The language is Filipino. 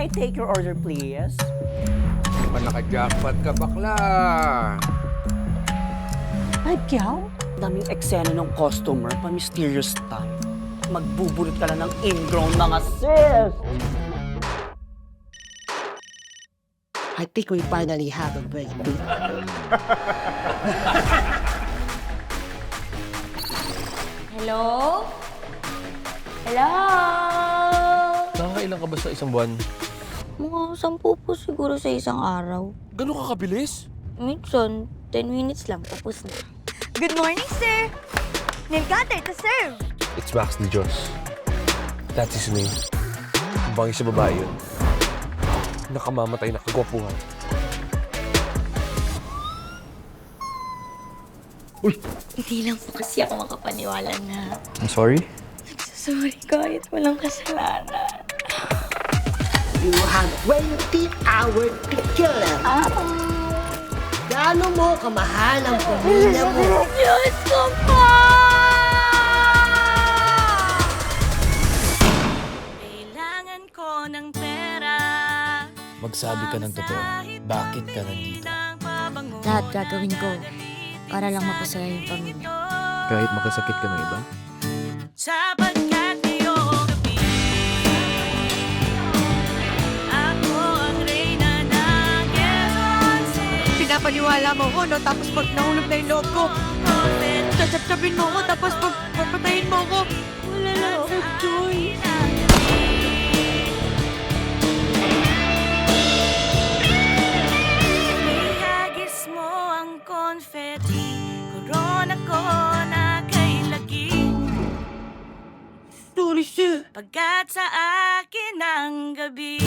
I take your order, please? Pa naka-jackpot ka, bakla. Ay, Kiyaw? Daming eksena ng customer, pa-mysterious type. Magbubulot ka lang ng ingrown mga sis! I think we finally have a breakthrough. Hello? Hello? Nakakailan ka ba sa isang buwan? Mga 10 po siguro sa isang araw. Gano'n ka kabilis? Minsan, 10 minutes lang, tapos na. Good morning, sir! Nilgate to serve! It's Max de Dios. That's his name. Bangis sa babae yun. Nakamamatay na kagwapuhan. Uy! Hindi lang po kasi ako makapaniwala na I'm sorry? nagsasorry kahit walang kasalanan. You have 20 hours to kill him. Gaano mo kamahal ang pamilya mo? Diyos ko po! Kailangan ko ng pera. Magsabi ka ng totoo. Bakit ka nandito? Lahat gagawin ko para lang mapasaya yung pamilya. Kahit makasakit ka ng iba? Sapagkat ngayong gabi, ako ang reyna ng Quezon City. Pinapaniwala mo ko, no? Tapos pag nahulog na yung loob ko, tatsapin mo ko, tapos papatayin mo ko. Wala na akong joy. Ihagis mo ang confetti, corona ko na kay lagi. Sorry, sir. Pagkat sa akin ang gabi.